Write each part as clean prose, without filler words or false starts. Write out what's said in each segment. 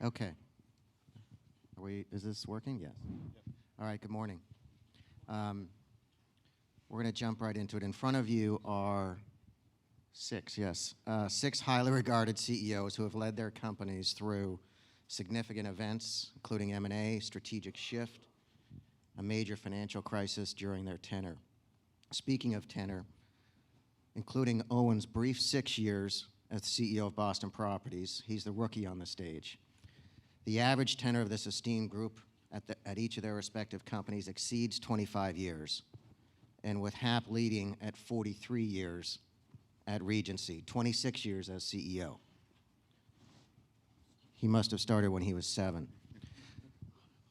Okay. Is this working? Yes. Yep. All right, good morning. We're going to jump right into it. In front of you are six highly regarded CEOs who have led their companies through significant events, including M&A, strategic shift, a major financial crisis during their tenure. Speaking of tenure, including Owen's brief 6 years as CEO of Boston Properties, he's the rookie on the stage. The average tenure of this esteemed group at each of their respective companies exceeds 25 years, and with Hap leading at 43 years at Regency, 26 years as CEO. He must have started when he was 7.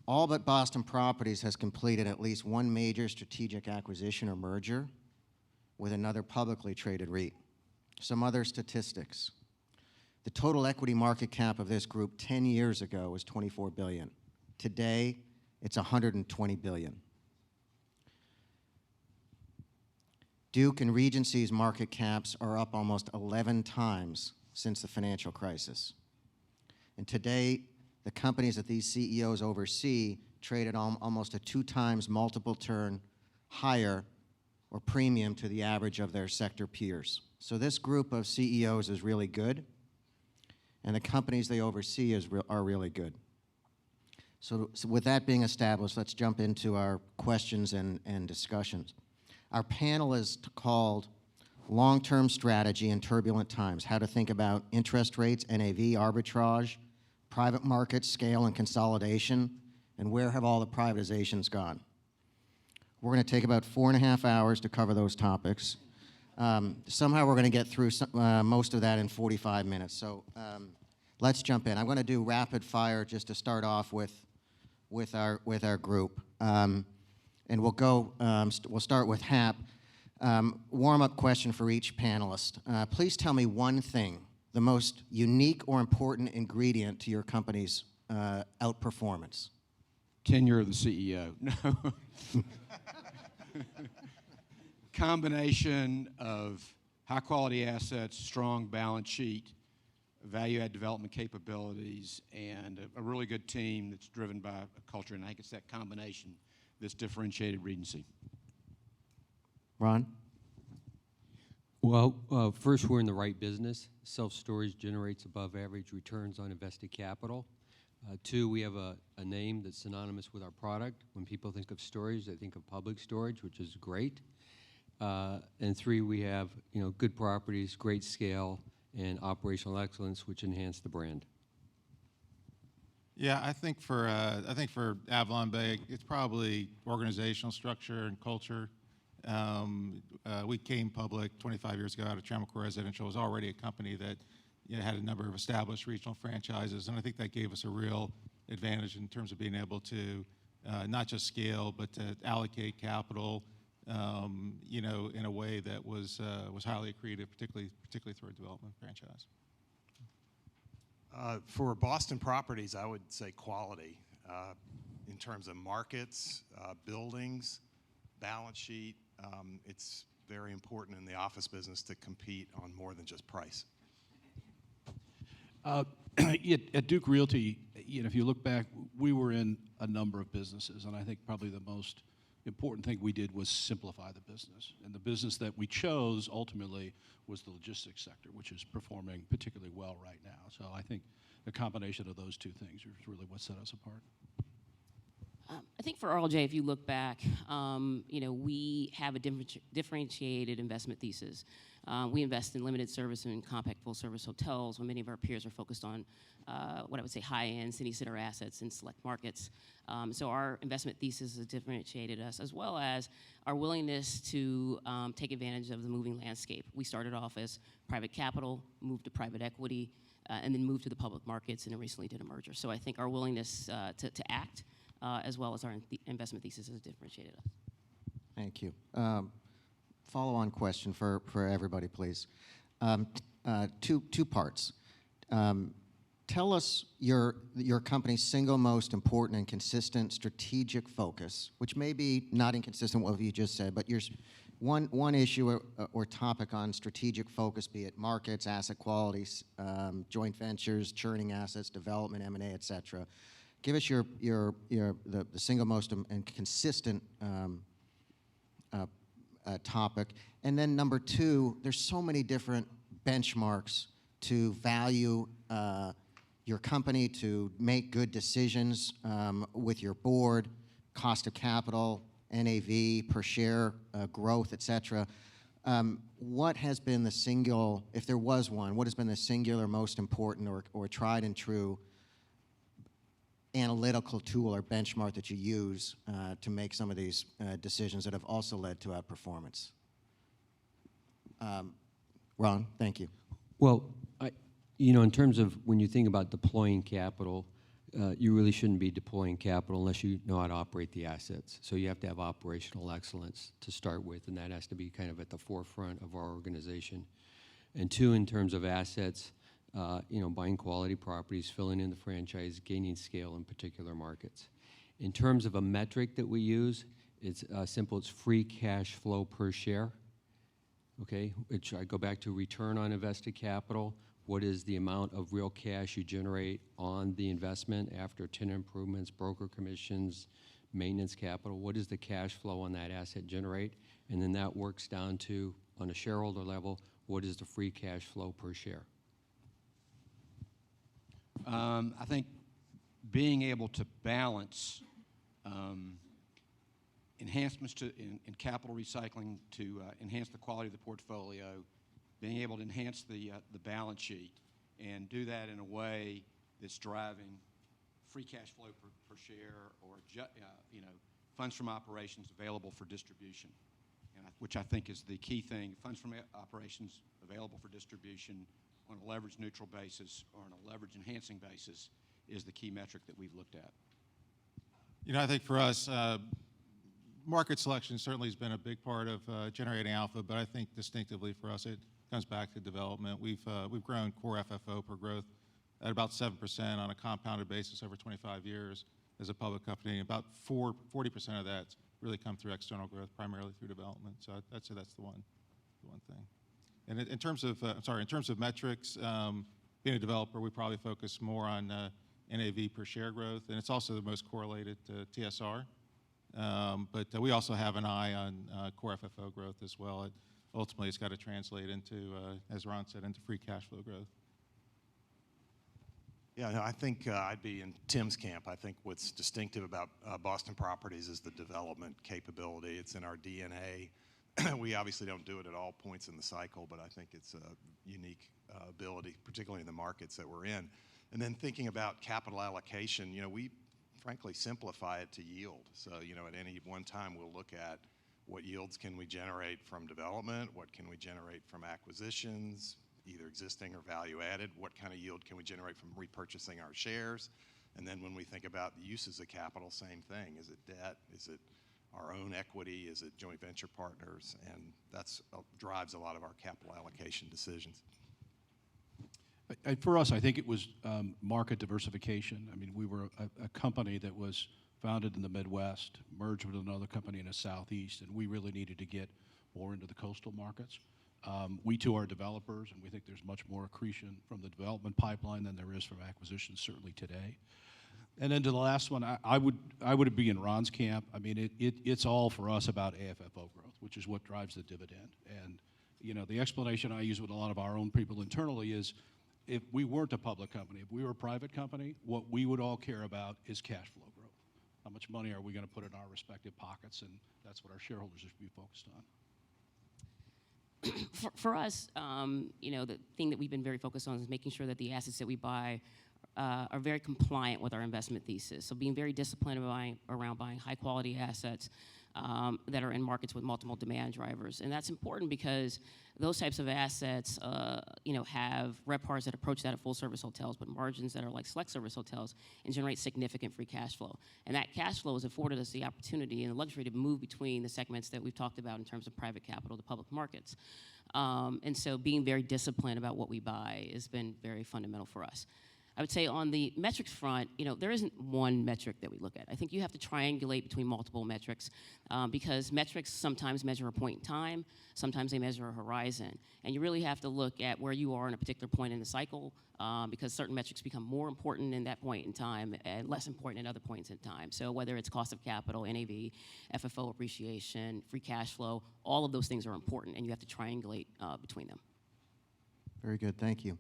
All but Boston Properties has completed at least one major strategic acquisition or merger with another publicly traded REIT. Some other statistics. The total equity market cap of this group 10 years ago was $24 billion. Today, it's $120 billion. Duke and Regency's market caps are up almost 11 times since the financial crisis. And today, the companies that these CEOs oversee trade at almost a 2 times multiple turn higher or premium to the average of their sector peers. So this group of CEOs is really good, and the companies they oversee are really good. So with that being established, let's jump into our questions and discussions. Our panel is called Long-Term Strategy in Turbulent Times, How to Think About Interest Rates, NAV, Arbitrage, Private Markets, Scale and Consolidation, and Where Have All the Privatizations Gone? We're going to take about 4.5 hours to cover those topics. Somehow we're going to get through most of that in 45 minutes. So let's jump in. I'm going to do rapid fire just to start off with our group, and we'll go. We'll start with Hap. Warm-up question for each panelist. Please tell me one thing, the most unique or important ingredient to your company's outperformance. Tenure of the CEO. No. Combination of high-quality assets, strong balance sheet, value-add development capabilities, and a really good team that's driven by a culture. And I think it's that combination that's differentiated Regency. Ron? Well, first, we're in the right business. Self-storage generates above-average returns on invested capital. 2, we have a name that's synonymous with our product. When people think of storage, they think of public storage, which is great. And 3, we have good properties, great scale, and operational excellence, which enhance the brand. Yeah, I think for AvalonBay, it's probably organizational structure and culture. We came public 25 years ago out of Trammell Residential. It was already a company that had a number of established regional franchises, and I think that gave us a real advantage in terms of being able to not just scale, but to allocate capital, in a way that was highly accretive, particularly through a development franchise. For Boston Properties, I would say quality in terms of markets, buildings, balance sheet. It's very important in the office business to compete on more than just price. At Duke Realty, if you look back, we were in a number of businesses, and I think probably the most important thing we did was simplify the business. And the business that we chose ultimately was the logistics sector, which is performing particularly well right now. So I think the combination of those 2 things is really what set us apart. I think for RLJ, if you look back, we have a differentiated investment thesis. We invest in limited service and compact full-service hotels, when many of our peers are focused on what I would say high-end city center assets in select markets. So our investment thesis has differentiated us, as well as our willingness to take advantage of the moving landscape. We started off as private capital, moved to private equity, and then moved to the public markets, and then recently did a merger. So I think our willingness to act, as well as our investment thesis, has differentiated us. Thank you. Follow-on question for everybody, please. 2 parts. Tell us your company's single most important and consistent strategic focus, which may be not inconsistent with what you just said, but one issue or topic on strategic focus, be it markets, asset qualities, joint ventures, churning assets, development, M&A, et cetera. Give us the single most and consistent topic. And then number two, there's so many different benchmarks to value your company, to make good decisions with your board, cost of capital, NAV, per share growth, et cetera. What has been the single, if there was one, what has been the singular most important or tried and true analytical tool or benchmark that you use to make some of these decisions that have also led to outperformance? Ron, thank you. Well, in terms of when you think about deploying capital, you really shouldn't be deploying capital unless you know how to operate the assets. So you have to have operational excellence to start with, and that has to be kind of at the forefront of our organization. And two, in terms of assets, buying quality properties, filling in the franchise, gaining scale in particular markets. In terms of a metric that we use, it's simple. It's free cash flow per share. Okay, which I go back to return on invested capital. What is the amount of real cash you generate on the investment after tenant improvements, broker commissions, maintenance capital? What does the cash flow on that asset generate? And then that works down to, on a shareholder level, what is the free cash flow per share? I think being able to balance enhancements in capital recycling to enhance the quality of the portfolio, being able to enhance the balance sheet, and do that in a way that's driving free cash flow per share or funds from operations available for distribution, which I think is the key thing. Funds from operations available for distribution on a leverage neutral basis or on a leverage enhancing basis is the key metric that we've looked at. I think for us, market selection certainly has been a big part of generating alpha, but I think distinctively for us, it comes back to development. We've grown core FFO per growth at about 7% on a compounded basis over 25 years as a public company. About 40% of that's really come through external growth, primarily through development. So I'd say that's the one thing. And in terms of metrics, being a developer, we probably focus more on NAV per share growth, and it's also the most correlated to TSR. But we also have an eye on core FFO growth as well. Ultimately, it's got to translate into, as Ron said, into free cash flow growth. Yeah, no, I think I'd be in Tim's camp. I think what's distinctive about Boston Properties is the development capability. It's in our DNA. We obviously don't do it at all points in the cycle, but I think it's a unique ability, particularly in the markets that we're in. And then thinking about capital allocation, we frankly simplify it to yield. So, at any one time, we'll look at what yields can we generate from development, what can we generate from acquisitions, either existing or value added, what kind of yield can we generate from repurchasing our shares, and then when we think about the uses of capital, same thing. Is it debt? Is it our own equity? Is it joint venture partners? And that's drives a lot of our capital allocation decisions. For us, I think it was market diversification. I mean, we were a company that was founded in the Midwest, merged with another company in the Southeast, and we really needed to get more into the coastal markets. We too are developers, and we think there's much more accretion from the development pipeline than there is from acquisitions, certainly today. And then to the last one, I would be in Ron's camp. I mean, it's all for us about AFFO growth, which is what drives the dividend. And the explanation I use with a lot of our own people internally is, if we weren't a public company, if we were a private company, what we would all care about is cash flow growth. How much money are we going to put in our respective pockets? And that's what our shareholders should be focused on. For us, the thing that we've been very focused on is making sure that the assets that we buy are very compliant with our investment thesis. So being very disciplined around buying high-quality assets that are in markets with multiple demand drivers. And that's important because those types of assets, have RevPARs that approach that of full-service hotels, but margins that are like select-service hotels, and generate significant free cash flow. And that cash flow has afforded us the opportunity and the luxury to move between the segments that we've talked about in terms of private capital to public markets. And so being very disciplined about what we buy has been very fundamental for us. I would say on the metrics front, there isn't one metric that we look at. I think you have to triangulate between multiple metrics because metrics sometimes measure a point in time, sometimes they measure a horizon. And you really have to look at where you are in a particular point in the cycle because certain metrics become more important in that point in time and less important at other points in time. So whether it's cost of capital, NAV, FFO appreciation, free cash flow, all of those things are important and you have to triangulate between them. Very good, thank you.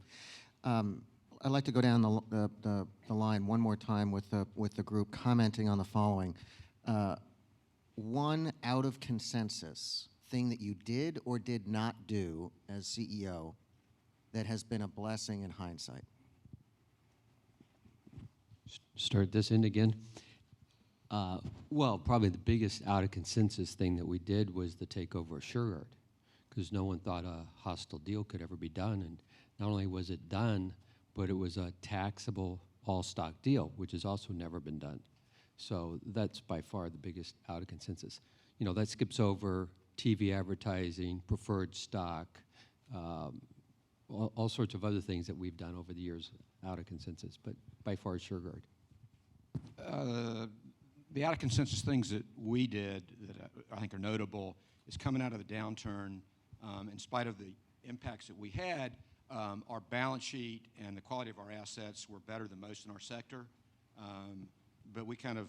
I'd like to go down the line one more time with the group commenting on the following. One out of consensus thing that you did or did not do as CEO that has been a blessing in hindsight. Start this end again. Well, probably the biggest out of consensus thing that we did was the takeover of Shurgard, because no one thought a hostile deal could ever be done. And not only was it done, but it was a taxable all-stock deal, which has also never been done. So that's by far the biggest out of consensus. That skips over TV advertising, preferred stock, all sorts of other things that we've done over the years out of consensus, but by far Shurgard. The out of consensus things that we did that I think are notable is coming out of the downturn, in spite of the impacts that we had, our balance sheet and the quality of our assets were better than most in our sector, but we kind of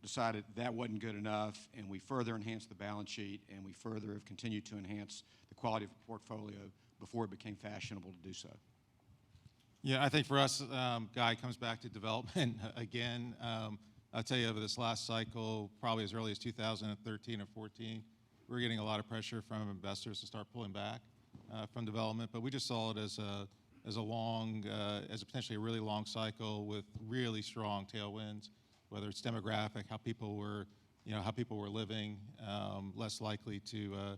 decided that wasn't good enough, and we further enhanced the balance sheet, and we further have continued to enhance the quality of the portfolio before it became fashionable to do so. Yeah, I think for us, Guy, comes back to development again. I'll tell you, over this last cycle, probably as early as 2013 or 14, we were getting a lot of pressure from investors to start pulling back from development, but we just saw it as a potentially a really long cycle with really strong tailwinds, whether it's demographic, how people were living, less likely to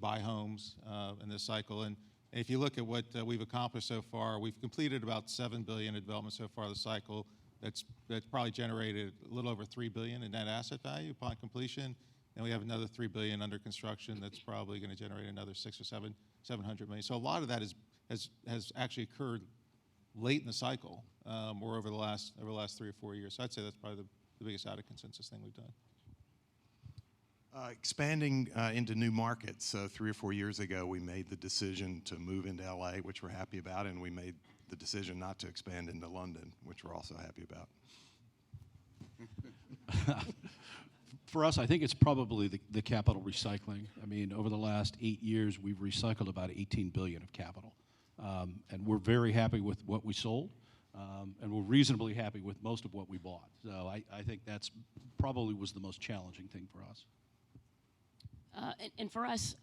buy homes in this cycle. And if you look at what we've accomplished so far, we've completed about $7 billion in development so far this cycle. That's probably generated a little over $3 billion in net asset value upon completion. And we have another $3 billion under construction that's probably going to generate another $700 million. So a lot of that has actually occurred late in the cycle, or over the last 3 or 4 years. So I'd say that's probably the biggest out of consensus thing we've done. Expanding into new markets. So 3 or 4 years ago, we made the decision to move into LA, which we're happy about, and we made the decision not to expand into London, which we're also happy about. For us, I think it's probably the capital recycling. I mean, over the last 8 years, we've recycled about $18 billion of capital. And we're very happy with what we sold, and we're reasonably happy with most of what we bought. So I think that's probably was the most challenging thing for us. And for us,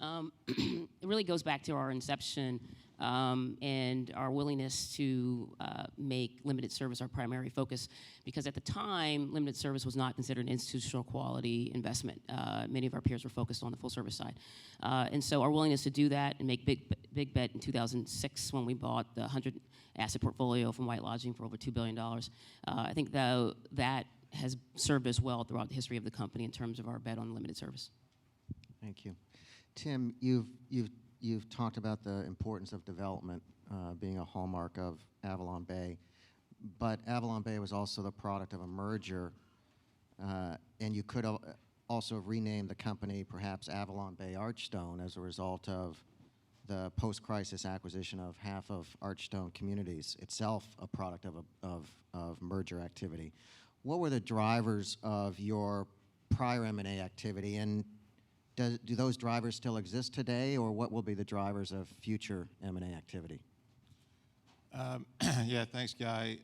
it really goes back to our inception and our willingness to make limited service our primary focus, because at the time, limited service was not considered an institutional quality investment. Many of our peers were focused on the full service side. And so our willingness to do that and make big bet in 2006 when we bought the 100 asset portfolio from White Lodging for over $2 billion, I think that has served us well throughout the history of the company in terms of our bet on limited service. Thank you. Tim, you've talked about the importance of development being a hallmark of AvalonBay, but AvalonBay was also the product of a merger, and you could also have renamed the company perhaps AvalonBay Archstone as a result of the post-crisis acquisition of half of Archstone Communities, itself a product of merger activity. What were the drivers of your prior M&A activity, and do those drivers still exist today, or what will be the drivers of future M&A activity? Yeah, thanks, Guy.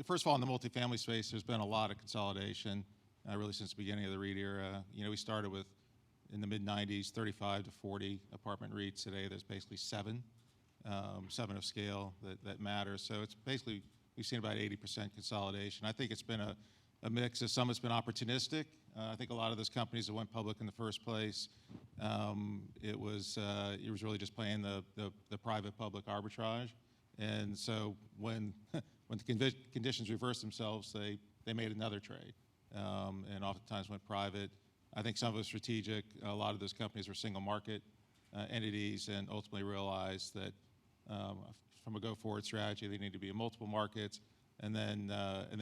First of all, in the multifamily space, there's been a lot of consolidation, really since the beginning of the REIT era. We started with, in the mid-'90s, 35 to 40 apartment REITs. Today, there's basically 7 of scale that matter. So it's basically, we've seen about 80% consolidation. I think it's been a mix of some has been opportunistic. I think a lot of those companies that went public in the first place, it was really just playing the private-public arbitrage. And so when the conditions reversed themselves, they made another trade, and oftentimes went private. I think some of it was strategic. A lot of those companies were single market entities, and ultimately realized that from a go-forward strategy, they need to be in multiple markets, and then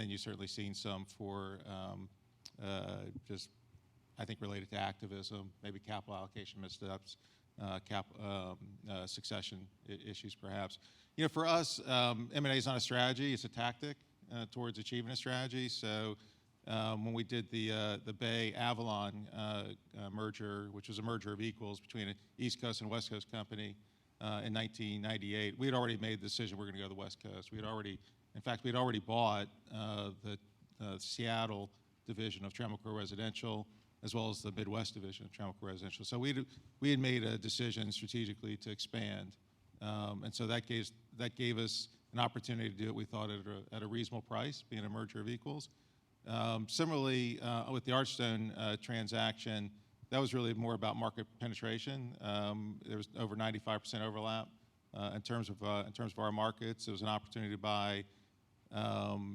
you've certainly seen some for just, I think, related to activism, maybe capital allocation missteps, succession issues, perhaps. You know, for us, M&A is not a strategy; it's a tactic towards achieving a strategy. So, when we did the Bay Avalon merger, which was a merger of equals between an East Coast and West Coast company in 1998, we had already made the decision we're going to go to the West Coast. We had already bought the Seattle division of Tremco Residential, as well as the Midwest division of Tremco Residential. So we had made a decision strategically to expand, and so that gave us an opportunity to do it. We thought at a reasonable price, being a merger of equals. Similarly, with the Archstone transaction, that was really more about market penetration. There was over 95% overlap in terms of our markets. It was an opportunity to buy,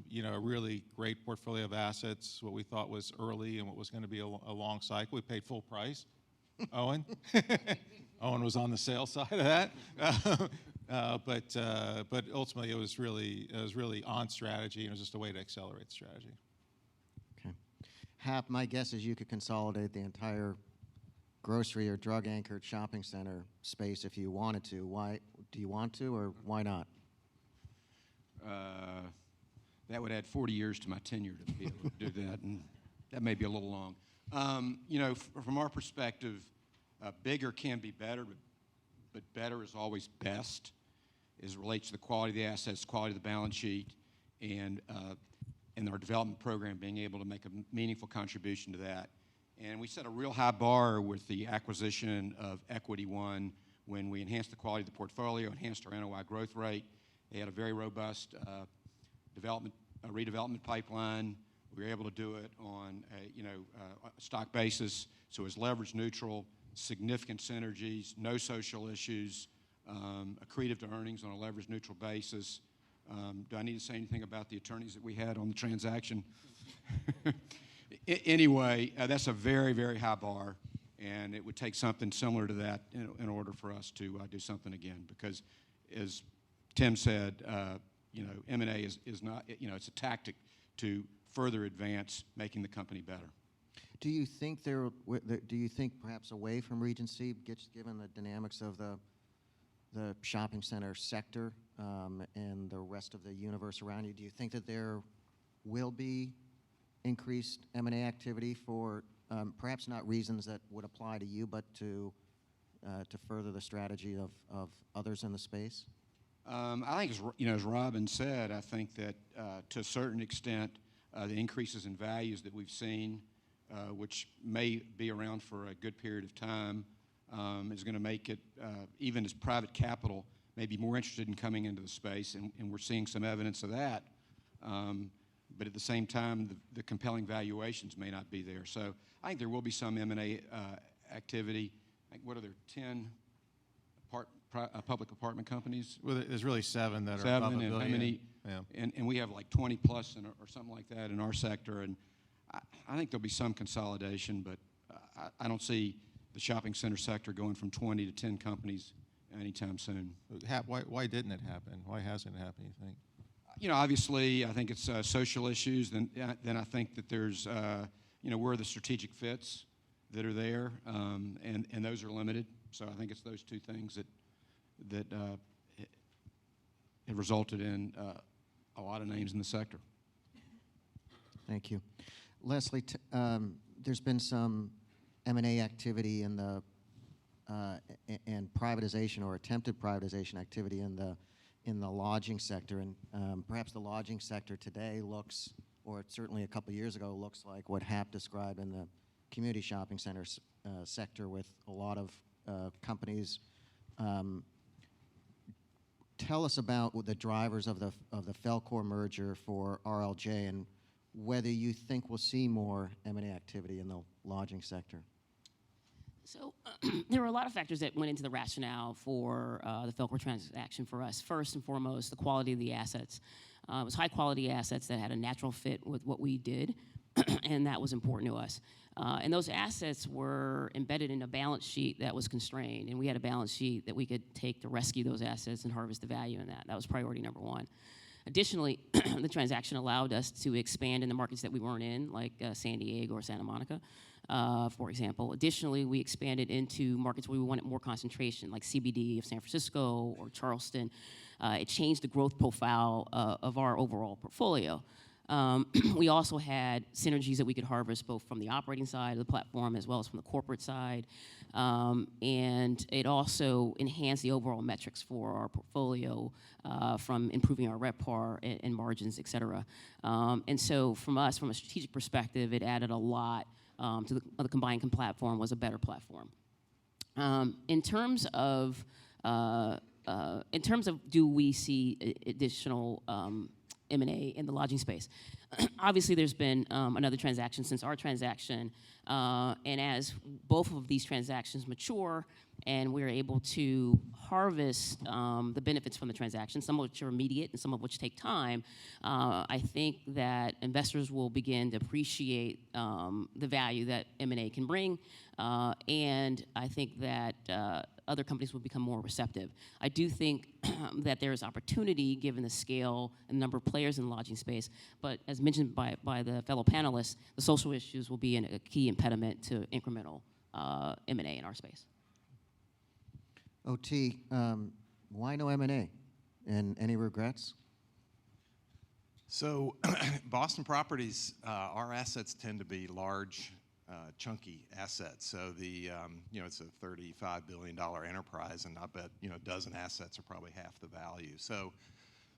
you know, a really great portfolio of assets, what we thought was early and what was going to be a long cycle. We paid full price. Owen, Owen was on the sales side of that, but ultimately it was really on strategy, and it was just a way to accelerate the strategy. Okay, Hap, my guess is you could consolidate the entire grocery or drug-anchored shopping center space if you wanted to. Why do you want to, or why not? That would add 40 years to my tenure to be able to do that, and that may be a little long. You know, from our perspective, bigger can be better, but better is always best as it relates to the quality of the assets, quality of the balance sheet, and our development program being able to make a meaningful contribution to that. And we set a real high bar with the acquisition of Equity One when we enhanced the quality of the portfolio, enhanced our NOI growth rate. They had a very robust redevelopment pipeline. We were able to do it on a stock basis, so it was leverage neutral, significant synergies, no social issues, accretive to earnings on a leverage neutral basis. Do I need to say anything about the attorneys that we had on the transaction? Anyway, that's a very, very high bar, and it would take something similar to that in order for us to do something again. Because, as Tim said, M&A is not, it's a tactic to further advance making the company better. Do you think perhaps away from Regency, given the dynamics of the shopping center sector and the rest of the universe around you, do you think that there will be increased M&A activity for perhaps not reasons that would apply to you, but to further the strategy of others in the space? I think, as Robin said, I think that to a certain extent, the increases in values that we've seen, which may be around for a good period of time, is going to make it, even as private capital, may be more interested in coming into the space, and we're seeing some evidence of that. But at the same time, the compelling valuations may not be there. So I think there will be some M&A activity. What are there, 10 public apartment companies? Well, there's really 7 that are above $7 $1 billion. How many? Yeah. And we have like 20 plus or something like that in our sector. And I think there'll be some consolidation, but I don't see the shopping center sector going from 20 to 10 companies anytime soon. Why didn't it happen? Why hasn't it happened, you think? Obviously, I think it's social issues. Then I think that there's, where are the strategic fits that are there, and those are limited. So I think it's those two things that have resulted in a lot of names in the sector. Thank you. Leslie, there's been some M&A activity in the and privatization or attempted privatization activity in the lodging sector, and perhaps the lodging sector today looks, or certainly a couple years ago, looks like what Hap described in the community shopping center sector with a lot of companies. Tell us about the drivers of the Felcor merger for RLJ and whether you think we'll see more M&A activity in the lodging sector. So there were a lot of factors that went into the rationale for the Felcor transaction for us. First and foremost, the quality of the assets. It was high-quality assets that had a natural fit with what we did, and that was important to us. And those assets were embedded in a balance sheet that was constrained, and we had a balance sheet that we could take to rescue those assets and harvest the value in that. That was priority number one. Additionally, the transaction allowed us to expand in the markets that we weren't in, like San Diego or Santa Monica, for example. Additionally, we expanded into markets where we wanted more concentration, like CBD of San Francisco or Charleston. It changed the growth profile of our overall portfolio. We also had synergies that we could harvest both from the operating side of the platform as well as from the corporate side. And it also enhanced the overall metrics for our portfolio from improving our RevPAR and margins, et cetera. And so from us, from a strategic perspective, it added a lot to the combined platform, was a better platform. In terms of do we see additional M&A in the lodging space? Obviously, there's been another transaction since our transaction, and as both of these transactions mature and we're able to harvest the benefits from the transaction, some of which are immediate and some of which take time, I think that investors will begin to appreciate the value that M&A can bring, and I think that other companies will become more receptive. I do think that there is opportunity given the scale and number of players in the lodging space, but as mentioned by the fellow panelists, the social issues will be a key impediment to incremental M&A in our space. OT, why no M&A? And any regrets? So Boston Properties, our assets tend to be large, chunky assets. So it's a $35 billion enterprise, and I bet, a dozen assets are probably half the value. So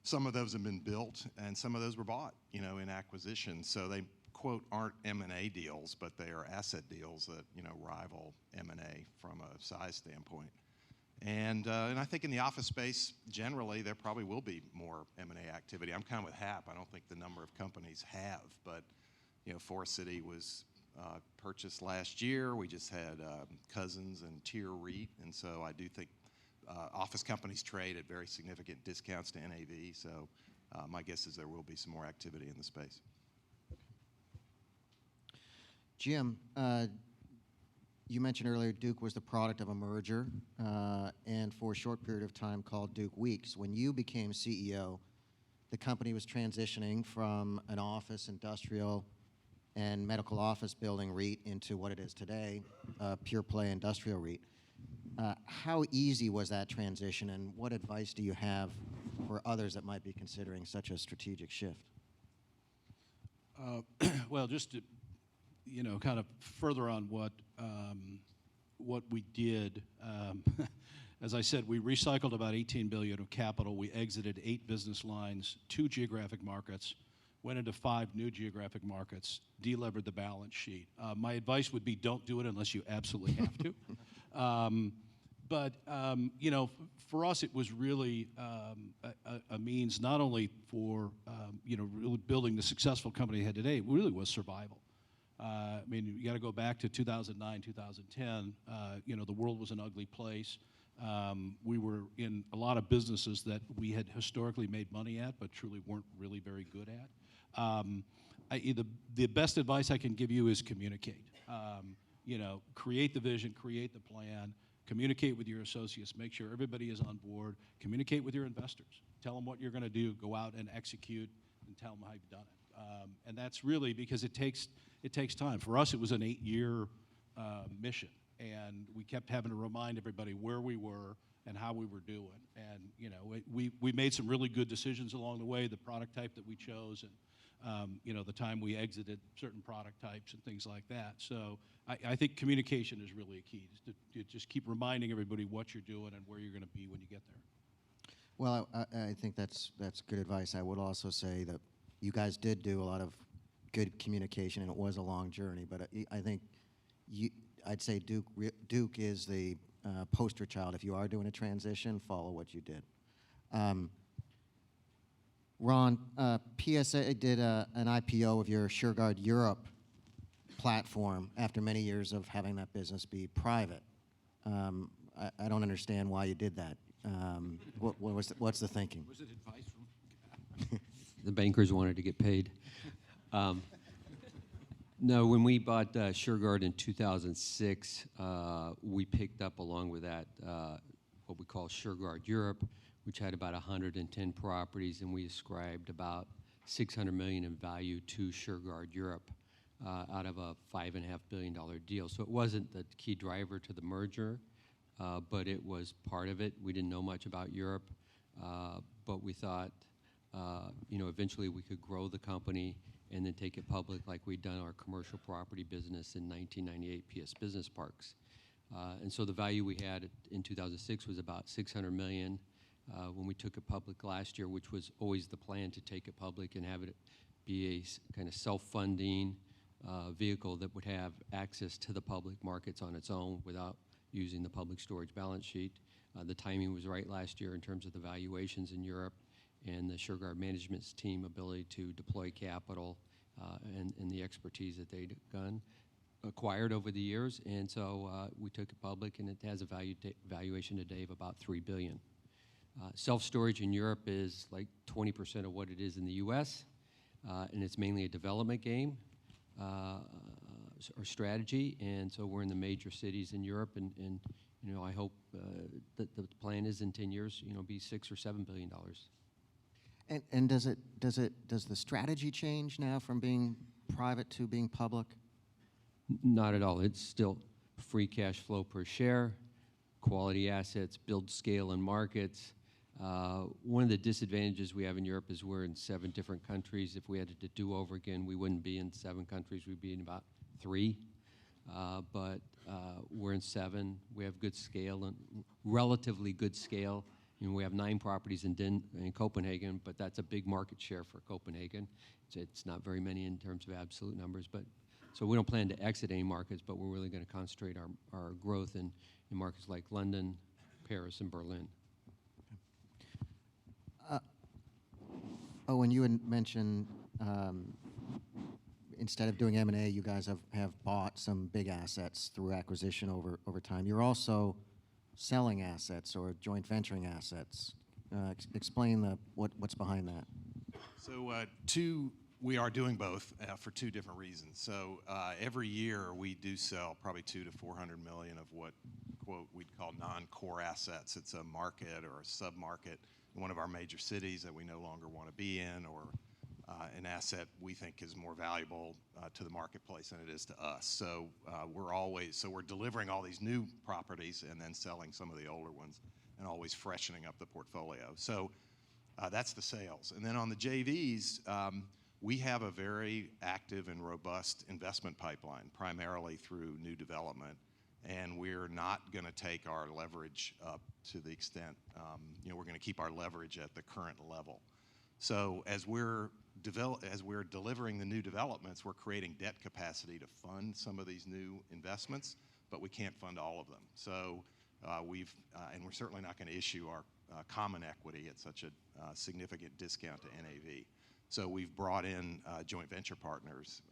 some of those have been built, and some of those were bought, in acquisition. So they, quote, aren't M&A deals, but they are asset deals that, rival M&A from a size standpoint. And I think in the office space, generally, there probably will be more M&A activity. I'm kind of with Hap. I don't think the number of companies have, but, Forest City was purchased last year. We just had Cousins and Tier REIT, and so I do think office companies trade at very significant discounts to NAV, so my guess is there will be some more activity in the space. Jim, you mentioned earlier Duke was the product of a merger and for a short period of time called Duke Weeks. When you became CEO, the company was transitioning from an office, industrial, and medical office building REIT into what it is today, a pure play industrial REIT. How easy was that transition, and what advice do you have for others that might be considering such a strategic shift? Well, just to, kind of further on what we did, as I said, we recycled about $18 billion of capital. We exited 8 business lines, 2 geographic markets, went into 5 new geographic markets, delevered the balance sheet. My advice would be don't do it unless you absolutely have to. But for us, it was really a means not only for, really building the successful company we had today, it really was survival. I mean, you got to go back to 2009, 2010. The world was an ugly place. We were in a lot of businesses that we had historically made money at, but truly weren't really very good at. The best advice I can give you is communicate. Create the vision, create the plan, communicate with your associates, make sure everybody is on board, communicate with your investors. Tell them what you're going to do, go out and execute, and tell them how you've done it. And that's really because it takes time. For us, it was an 8-year mission, and we kept having to remind everybody where we were and how we were doing. And we made some really good decisions along the way, the product type that we chose, and the time we exited certain product types and things like that. So I think communication is really a key, to just keep reminding everybody what you're doing and where you're going to be when you get there. Well, I think that's good advice. I would also say that you guys did do a lot of good communication, and it was a long journey. But I think I'd say Duke is the poster child. If you are doing a transition, follow what you did. Ron, PSA did an IPO of your Shurgard Europe platform after many years of having that business be private. I don't understand why you did that. What's the thinking? Was it advice from? The bankers wanted to get paid. No, when we bought Shurgard in 2006, we picked up along with that what we call Shurgard Europe, which had about 110 properties, and we ascribed about $600 million in value to Shurgard Europe out of a $5.5 billion deal. So it wasn't the key driver to the merger, but it was part of it. We didn't know much about Europe, but we thought, eventually we could grow the company and then take it public like we'd done our commercial property business in 1998, PS Business Parks. And so the value we had in 2006 was about $600 million. When we took it public last year, which was always the plan to take it public and have it be a kind of self-funding vehicle that would have access to the public markets on its own without using the public storage balance sheet. The timing was right last year in terms of the valuations in Europe and the Shurgard management's team ability to deploy capital and the expertise that they'd acquired over the years. And so we took it public, and it has a valuation today of about $3 billion. Self-storage in Europe is like 20% of what it is in the U.S., and it's mainly a development game or strategy. And so we're in the major cities in Europe, and I hope that the plan is in 10 years, be $6 or $7 billion. And does the strategy change now from being private to being public? Not at all. It's still free cash flow per share, quality assets, build scale in markets. One of the disadvantages we have in Europe is we're in 7 different countries. If we had to do over again, we wouldn't be in 7 countries. We'd be in about 3. But we're in 7. We have good scale and relatively good scale. We have 9 properties in Copenhagen, but that's a big market share for Copenhagen. It's not very many in terms of absolute numbers, but so we don't plan to exit any markets, but we're really going to concentrate our growth in markets like London, Paris, and Berlin. When you had mentioned instead of doing M&A, you guys have bought some big assets through acquisition over time. You're also selling assets or joint venturing assets. Explain what's behind that. So we are doing both for 2 different reasons. So every year we do sell probably $200 to $400 million of what, quote, we'd call non-core assets. It's a market or a sub-market in one of our major cities that we no longer want to be in, or an asset we think is more valuable to the marketplace than it is to us. So we're delivering all these new properties and then selling some of the older ones and always freshening up the portfolio. So that's the sales. And then on the JVs, we have a very active and robust investment pipeline, primarily through new development. And we're not going to take our leverage up to the extent, we're going to keep our leverage at the current level. So as we're delivering the new developments, we're creating debt capacity to fund some of these new investments, but we can't fund all of them. So and we're certainly not going to issue our common equity at such a significant discount to NAV. So we've brought in joint venture partners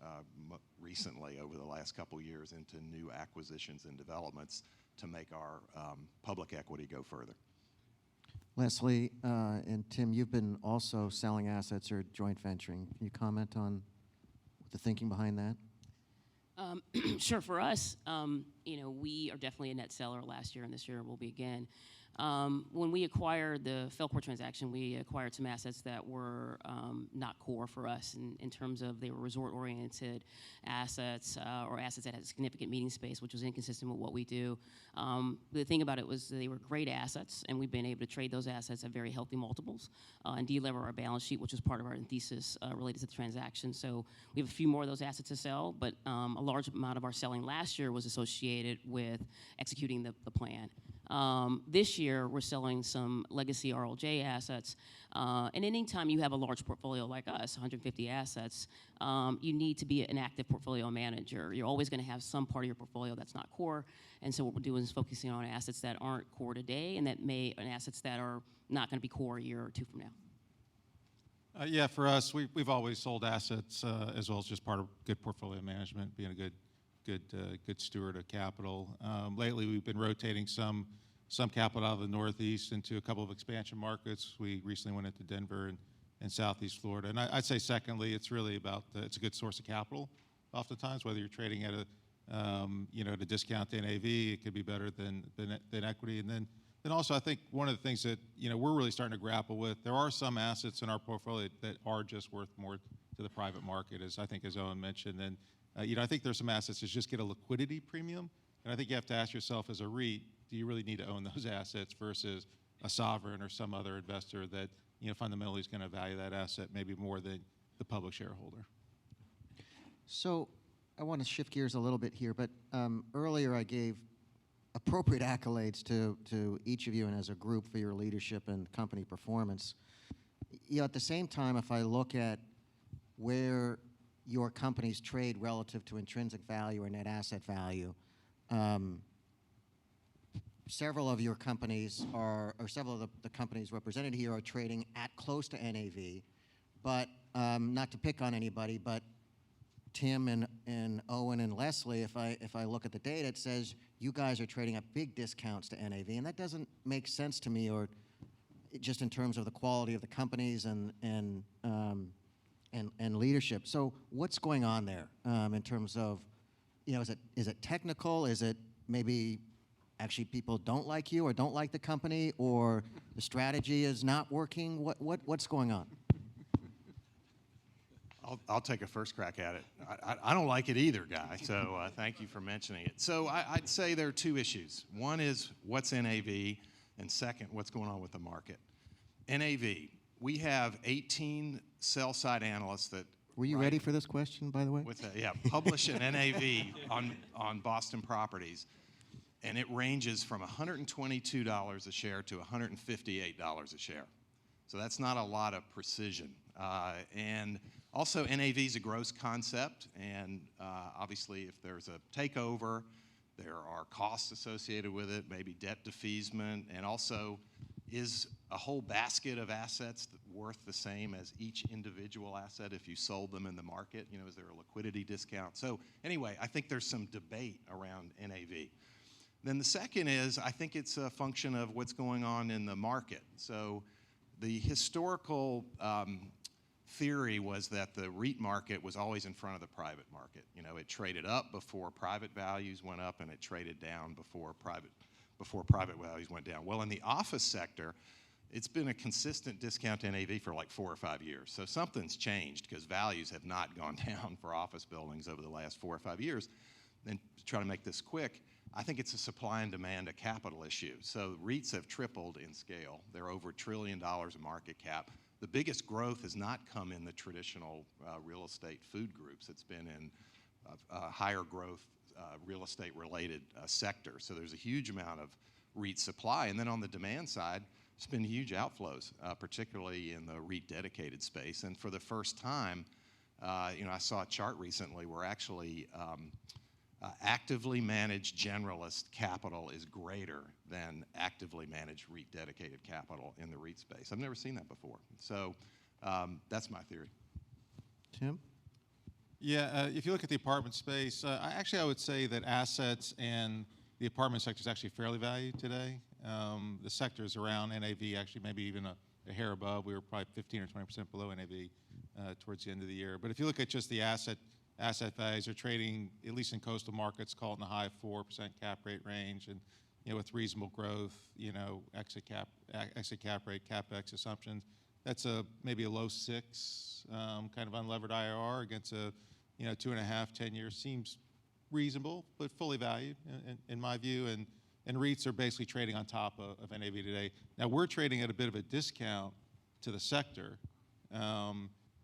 recently over the last couple years into new acquisitions and developments to make our public equity go further. Leslie and Tim, you've been also selling assets or joint venturing. Can you comment on the thinking behind that? Sure. For us, we are definitely a net seller last year, and this year we'll be again. When we acquired the Felcor transaction, we acquired some assets that were not core for us in terms of they were resort-oriented assets or assets that had significant meeting space, which was inconsistent with what we do. The thing about it was they were great assets, and we've been able to trade those assets at very healthy multiples and de-lever our balance sheet, which was part of our thesis related to the transaction. So we have a few more of those assets to sell, but a large amount of our selling last year was associated with executing the plan. This year, we're selling some legacy RLJ assets. And anytime you have a large portfolio like us, 150 assets, you need to be an active portfolio manager. You're always going to have some part of your portfolio that's not core. And so what we're doing is focusing on assets that aren't core today and assets that are not going to be core a year or 2 from now. Yeah, for us, we've always sold assets as well as just part of good portfolio management, being a good steward of capital. Lately, we've been rotating some capital out of the Northeast into a couple of expansion markets. We recently went into Denver and Southeast Florida. And I'd say, secondly, it's really about it's a good source of capital oftentimes, whether you're trading at a at a discount to NAV, it could be better than equity. And then also, I think one of the things that we're really starting to grapple with, there are some assets in our portfolio that are just worth more to the private market, as Owen mentioned. And I think there's some assets that just get a liquidity premium, and I think you have to ask yourself as a REIT, do you really need to own those assets versus a sovereign or some other investor that fundamentally is going to value that asset maybe more than the public shareholder? So I want to shift gears a little bit here, but earlier I gave appropriate accolades to each of you and as a group for your leadership and company performance. At the same time, if I look at where your companies trade relative to intrinsic value or net asset value, several of your companies or several of the companies represented here are trading at close to NAV, but not to pick on anybody, but Tim and Owen and Leslie, if I look at the data, it says you guys are trading at big discounts to NAV, and that doesn't make sense to me, or just in terms of the quality of the companies and leadership. So what's going on there in terms of, is it technical? Is it maybe actually people don't like you or don't like the company, or the strategy is not working? What's going on? I'll take a first crack at it. I don't like it either, Guy, so thank you for mentioning it. So I'd say there are two issues. One is what's NAV, and second, what's going on with the market. NAV, we have 18 sell-side analysts that— Were you ready for this question, by the way? Publish an NAV on Boston properties, and it ranges from $122 a share to $158 a share. So that's not a lot of precision. And also, NAV is a gross concept, and obviously, if there's a takeover, there are costs associated with it, maybe debt defeasance, and also, is a whole basket of assets worth the same as each individual asset if you sold them in the market? Is there a liquidity discount? So anyway, I think there's some debate around NAV. Then the second is, I think it's a function of what's going on in the market. So the historical theory was that the REIT market was always in front of the private market. It traded up before private values went up, and it traded down before private values went down. Well, in the office sector, it's been a consistent discount to NAV for like 4 or 5 years. So something's changed because values have not gone down for office buildings over the last 4 or 5 years. And to try to make this quick, I think it's a supply and demand, a capital issue. So REITs have tripled in scale. They're over $1 trillion in market cap. The biggest growth has not come in the traditional real estate food groups. It's been in higher growth real estate related sectors. So there's a huge amount of REIT supply. And then on the demand side, there's been huge outflows, particularly in the REIT dedicated space. And for the first time, I saw a chart recently where actually actively managed generalist capital is greater than actively managed REIT dedicated capital in the REIT space. I've never seen that before. So that's my theory. Tim? Yeah, if you look at the apartment space, I would say that assets and the apartment sector is actually fairly valued today. The sector is around NAV, actually maybe even a hair above. We were probably 15 or 20% below NAV towards the end of the year. But if you look at just the asset values, they're trading, at least in coastal markets, call it in the high 4% cap rate range, and with reasonable growth, exit cap rate, capex assumptions, that's maybe a low 6 kind of unlevered IRR against a 2.5, 10 years seems reasonable, but fully valued in my view. And REITs are basically trading on top of NAV today. Now we're trading at a bit of a discount to the sector,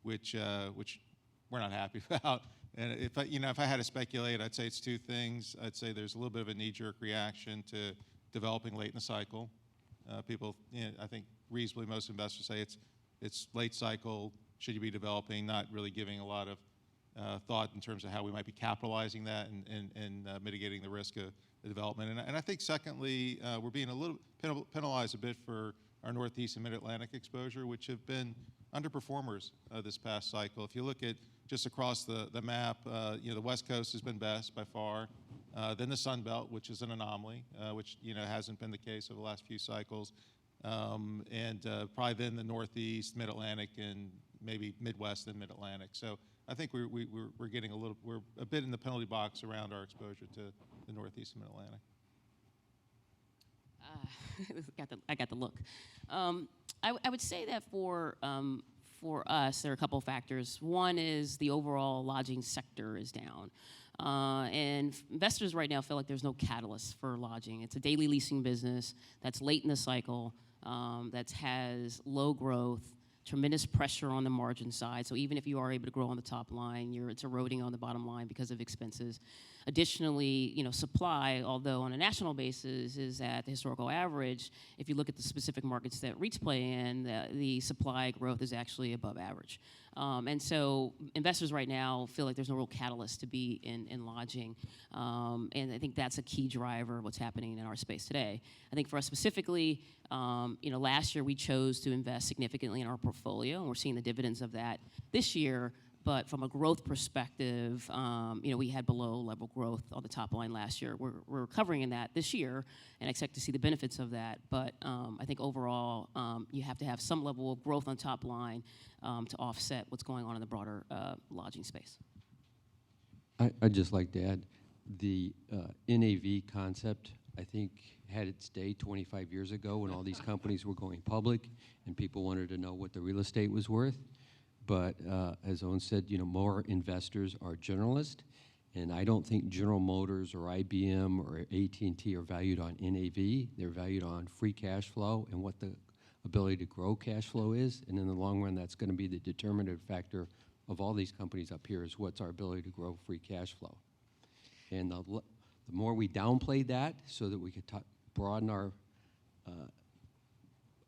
which we're not happy about. And if I had to speculate, I'd say it's two things. I'd say there's a little bit of a knee-jerk reaction to developing late in the cycle. People, I think reasonably most investors say it's late cycle. Should you be developing? Not really giving a lot of thought in terms of how we might be capitalizing that and mitigating the risk of the development. And I think secondly, we're being a little penalized a bit for our Northeast and Mid-Atlantic exposure, which have been underperformers this past cycle. If you look at just across the map, the West Coast has been best by far. Then the Sun Belt, which is an anomaly, which hasn't been the case over the last few cycles, and probably then the Northeast, Mid-Atlantic, and maybe Midwest and Mid-Atlantic. So I think we're getting we're a bit in the penalty box around our exposure to the Northeast and Mid-Atlantic. I got the look. I would say that for us, there are a couple of factors. One is the overall lodging sector is down. And investors right now feel like there's no catalyst for lodging. It's a daily leasing business that's late in the cycle, that has low growth, tremendous pressure on the margin side. So even if you are able to grow on the top line, it's eroding on the bottom line because of expenses. Additionally, supply, although on a national basis is at the historical average, if you look at the specific markets that REITs play in, the supply growth is actually above average. And so investors right now feel like there's no real catalyst to be in lodging. And I think that's a key driver of what's happening in our space today. I think for us specifically, last year we chose to invest significantly in our portfolio, and we're seeing the dividends of that this year. But from a growth perspective, we had below level growth on the top line last year. We're recovering in that this year and expect to see the benefits of that. But I think overall, you have to have some level of growth on top line to offset what's going on in the broader lodging space. I'd just like to add the NAV concept, I think, had its day 25 years ago when all these companies were going public and people wanted to know what the real estate was worth. But as Owen said, more investors are generalists, and I don't think General Motors or IBM or AT&T are valued on NAV. They're valued on free cash flow and what the ability to grow cash flow is. And in the long run, that's going to be the determinative factor of all these companies up here is what's our ability to grow free cash flow. And the more we downplay that so that we could broaden our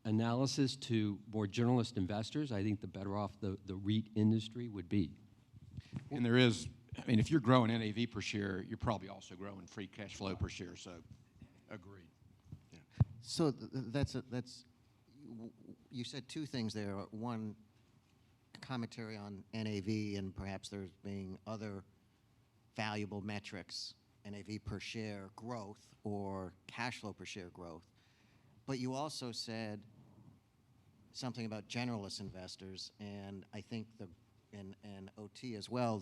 analysis to more generalist investors, I think the better off the REIT industry would be. And there is, if you're growing NAV per share, you're probably also growing free cash flow per share, so agreed. Yeah. So you said two things there. One, commentary on NAV and perhaps there's being other valuable metrics, NAV per share growth or cash flow per share growth. But you also said something about generalist investors, and I think and OT as well,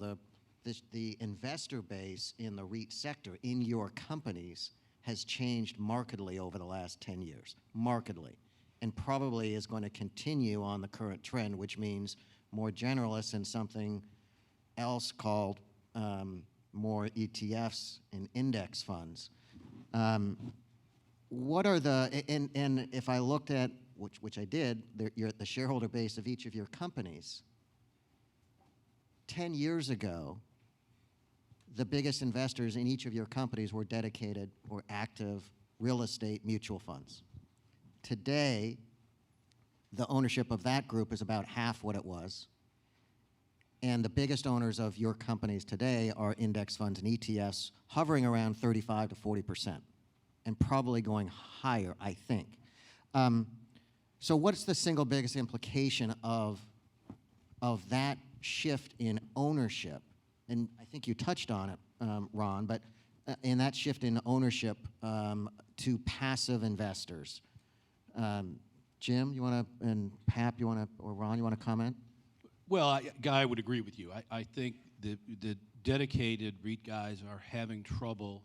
the investor base in the REIT sector, in your companies, has changed markedly over the last 10 years, markedly, and probably is going to continue on the current trend, which means more generalists and something else called more ETFs and index funds. What are and if I looked at, which I did, the shareholder base of each of your companies, 10 years ago, the biggest investors in each of your companies were dedicated or active real estate mutual funds. Today, the ownership of that group is about half what it was. And the biggest owners of your companies today are index funds and ETFs, hovering around 35 to 40%, and probably going higher, I think. So what's the single biggest implication of that shift in ownership? And I think you touched on it, Ron, but in that shift in ownership to passive investors. Jim, you want to, and Pap, you want to, or Ron, you want to comment? Well, Guy, I would agree with you. I think the dedicated REIT guys are having trouble,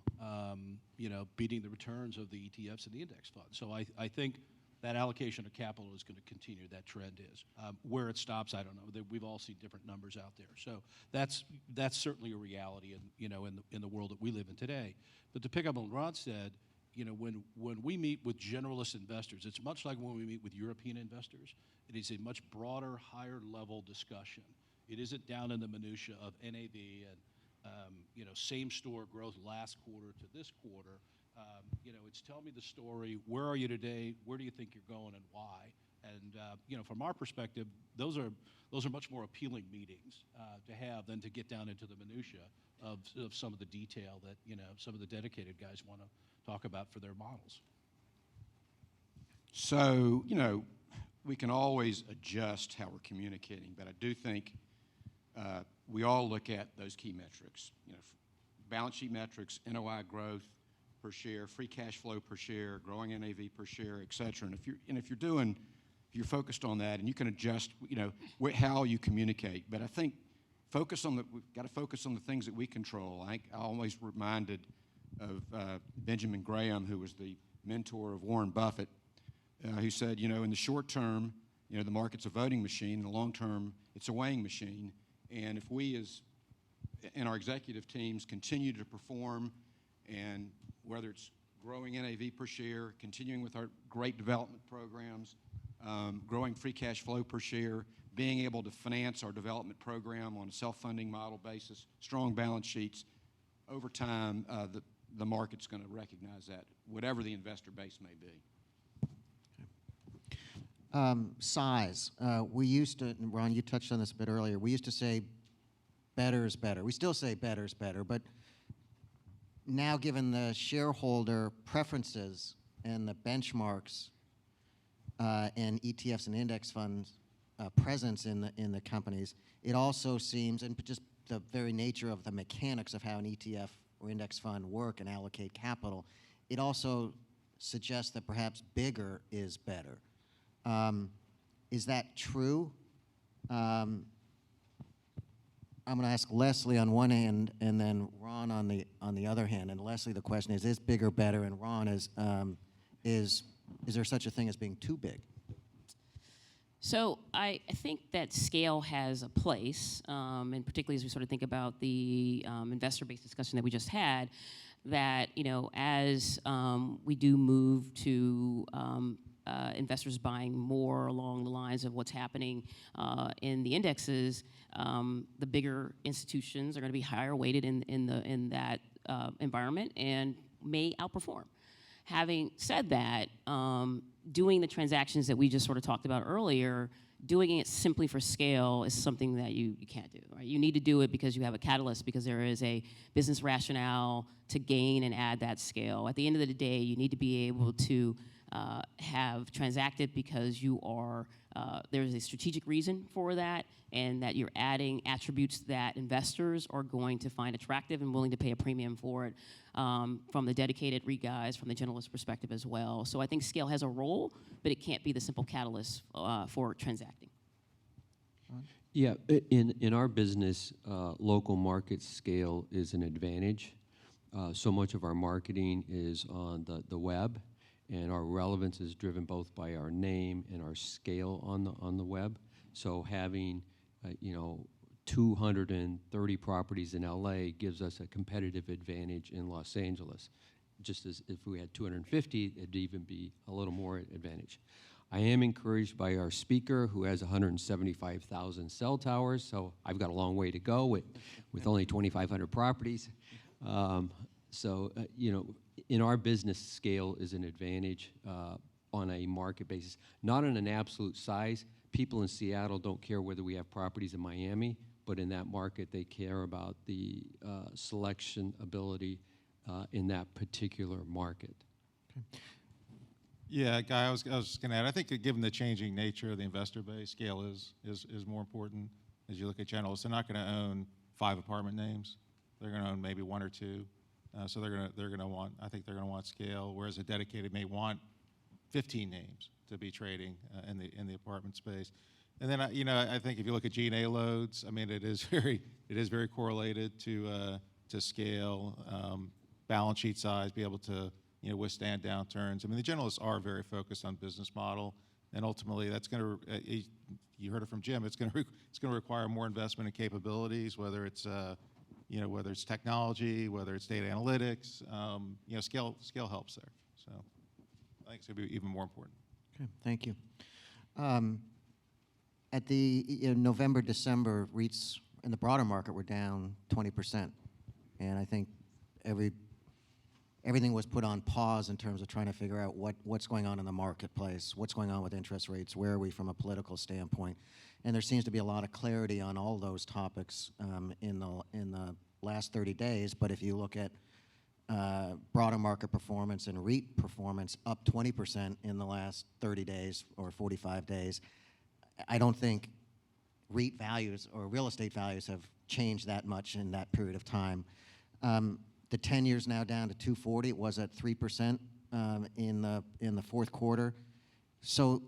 beating the returns of the ETFs and the index funds. So I think that allocation of capital is going to continue. That trend is. Where it stops, I don't know. We've all seen different numbers out there. So that's certainly a reality in the world that we live in today. But to pick up on what Ron said, when we meet with generalist investors, it's much like when we meet with European investors. It is a much broader, higher level discussion. It isn't down in the minutia of NAV and same store growth last quarter to this quarter. It's tell me the story. Where are you today? Where do you think you're going, and why? And from our perspective, those are much more appealing meetings to have than to get down into the minutia of some of the detail that some of the dedicated guys want to talk about for their models. So we can always adjust how we're communicating, but I do think we all look at those key metrics. Balance sheet metrics, NOI growth per share, free cash flow per share, growing NAV per share, et cetera. And if you're focused on that, and you can adjust, how you communicate. But I think we've got to focus on the things that we control. I'm always reminded of Benjamin Graham, who was the mentor of Warren Buffett, who said, in the short term, the market's a voting machine. In the long term, it's a weighing machine. And if we, in our executive teams, continue to perform, and whether it's growing NAV per share, continuing with our great development programs, growing free cash flow per share, being able to finance our development program on a self-funding model basis, strong balance sheets, over time, the market's going to recognize that, whatever the investor base may be. Size. We used to, and Ron, you touched on this a bit earlier, we used to say better is better. We still say better is better, but now given the shareholder preferences and the benchmarks and ETFs and index funds presence in the companies, it also seems, and just the very nature of the mechanics of how an ETF or index fund work and allocate capital, it also suggests that perhaps bigger is better. Is that true? I'm going to ask Leslie on one hand, and then Ron on the other hand. And Leslie, the question is bigger better? And Ron, is there such a thing as being too big? So I think that scale has a place, and particularly as we sort of think about the investor-based discussion that we just had, that as we do move to investors buying more along the lines of what's happening in the indexes, the bigger institutions are going to be higher weighted in that environment and may outperform. Having said that, doing the transactions that we just sort of talked about earlier, doing it simply for scale is something that you can't do. Right? You need to do it because you have a catalyst, because there is a business rationale to gain and add that scale. At the end of the day, you need to be able to have transacted because you are there's a strategic reason for that, and that you're adding attributes that investors are going to find attractive and willing to pay a premium for it, from the dedicated REIT guys, from the generalist perspective as well. So I think scale has a role, but it can't be the simple catalyst for transacting. Yeah, in our business, local market scale is an advantage. So much of our marketing is on the web, and our relevance is driven both by our name and our scale on the web. So having 230 properties in LA gives us a competitive advantage in Los Angeles. Just as if we had 250, it'd even be a little more advantage. I am encouraged by our speaker, who has 175,000 cell towers, so I've got a long way to go with only 2,500 properties. In our business, scale is an advantage on a market basis, not on an absolute size. People in Seattle don't care whether we have properties in Miami, but in that market, they care about the selection ability in that particular market. Okay. Yeah, Guy, I was just going to add, I think that given the changing nature of the investor base, scale is more important. As you look at generalists, they're not going to own 5 apartment names. They're going to own maybe 1 or 2. So they're going to want, I think they're going to want scale, whereas a dedicated may want 15 names to be trading in the apartment space. And then I think if you look at G&A loads, I mean it is very correlated to scale, balance sheet size, be able to withstand downturns. I mean the generalists are very focused on business model, and ultimately that's going to you heard it from Jim. It's going to require more investment in capabilities, whether it's whether it's technology, whether it's data analytics. Scale helps there. So I think it's going to be even more important. Okay, thank you. At the November, December, REITs in the broader market were down 20%, and I think everything was put on pause in terms of trying to figure out what's going on in the marketplace, what's going on with interest rates, where are we from a political standpoint, and there seems to be a lot of clarity on all those topics in the last 30 days. But if you look at broader market performance and REIT performance up 20% in the last 30 days or 45 days, I don't think REIT values or real estate values have changed that much in that period of time. The 10-year's now down to 240. It was at 3% in the fourth quarter. So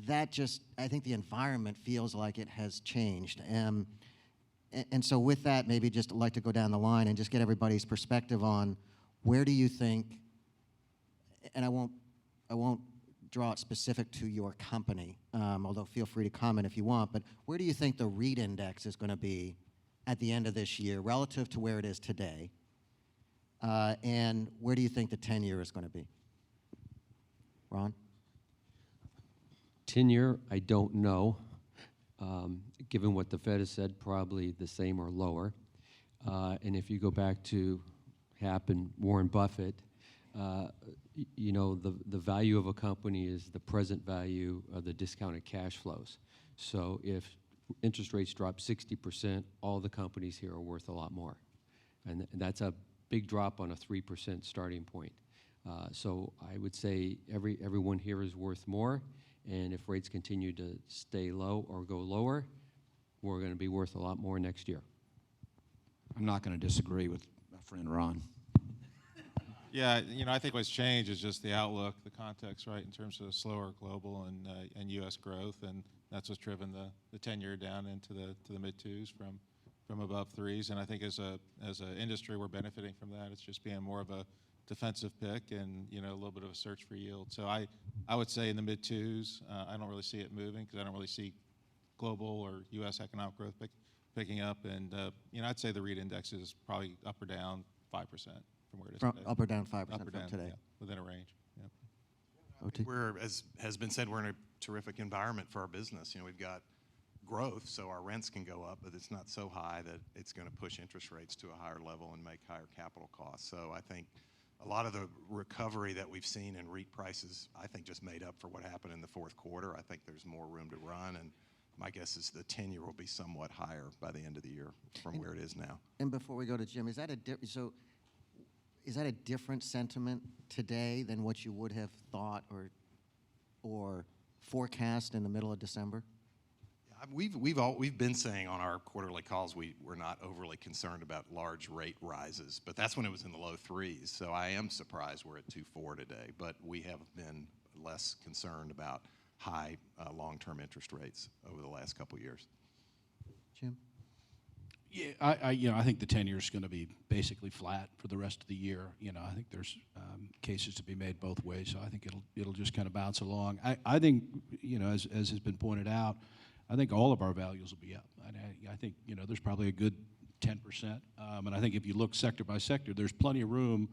that just, I think the environment feels like it has changed. And so with that, maybe just like to go down the line and just get everybody's perspective on where do you think, and I won't draw it specific to your company, although feel free to comment if you want, but where do you think the REIT index is going to be at the end of this year relative to where it is today? And where do you think the 10-year is going to be? Ron? 10-year, I don't know. Given what the Fed has said, probably the same or lower. And if you go back to Hap and Warren Buffett, you know, the value of a company is the present value of the discounted cash flows. So if interest rates drop 60%, all the companies here are worth a lot more. And that's a big drop on a 3% starting point. So I would say everyone here is worth more. And if rates continue to stay low or go lower, we're going to be worth a lot more next year. I'm not going to disagree with my friend Ron. Yeah, you know, I think what's changed is just the outlook, the context, right, in terms of slower global and U.S. growth, and that's what's driven the 10-year down into the mid-twos from above threes. And I think as a industry, we're benefiting from that. It's just being more of a defensive pick and, you know, a little bit of a search for yield. So I would say in the mid-twos, I don't really see it moving because I don't really see global or U.S. economic growth picking up. And, you know, I'd say the REIT index is probably up or down 5% from where it is today. Up or down 5% Up or from down, today? yeah, within a range. Yeah. OT? We're, as has been said, we're in a terrific environment for our business. You know, we've got growth, so our rents can go up, but it's not so high that it's going to push interest rates to a higher level and make higher capital costs. So I think a lot of the recovery that we've seen in REIT prices, I think, just made up for what happened in the fourth quarter. I think there's more room to run, and my guess is the 10-year will be somewhat higher by the end of the year from where it is now. And before we go to Jim, is that a different sentiment today than what you would have thought or forecast in the middle of December? We've been saying on our quarterly calls we're not overly concerned about large rate rises, but that's when it was in the low threes. So I am surprised we're at 2.4 today, but we have been less concerned about high long-term interest rates over the last couple of years. Jim? Yeah, I think the 10-year is going to be basically flat for the rest of the year. You know, I think there's cases to be made both ways, so I think it'll just kind of bounce along. I think, you know, as has been pointed out, I think all of our values will be up. I think, you know, there's probably a good 10%. And I think if you look sector by sector, there's plenty of room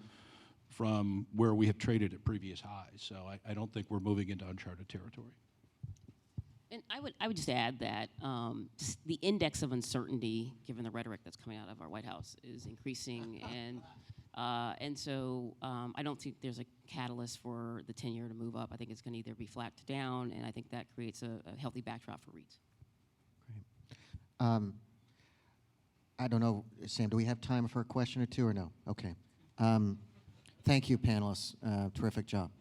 from where we have traded at previous highs. So I don't think we're moving into uncharted territory. And I would just add that just the index of uncertainty, given the rhetoric that's coming out of our White House, is increasing, and so I don't think there's a catalyst for the 10-year to move up. I think it's going to either be flat to down, and I think that creates a healthy backdrop for REITs. Great. I don't know, Sam, do we have time for a question or two or no? Okay. Thank you, panelists. Terrific job.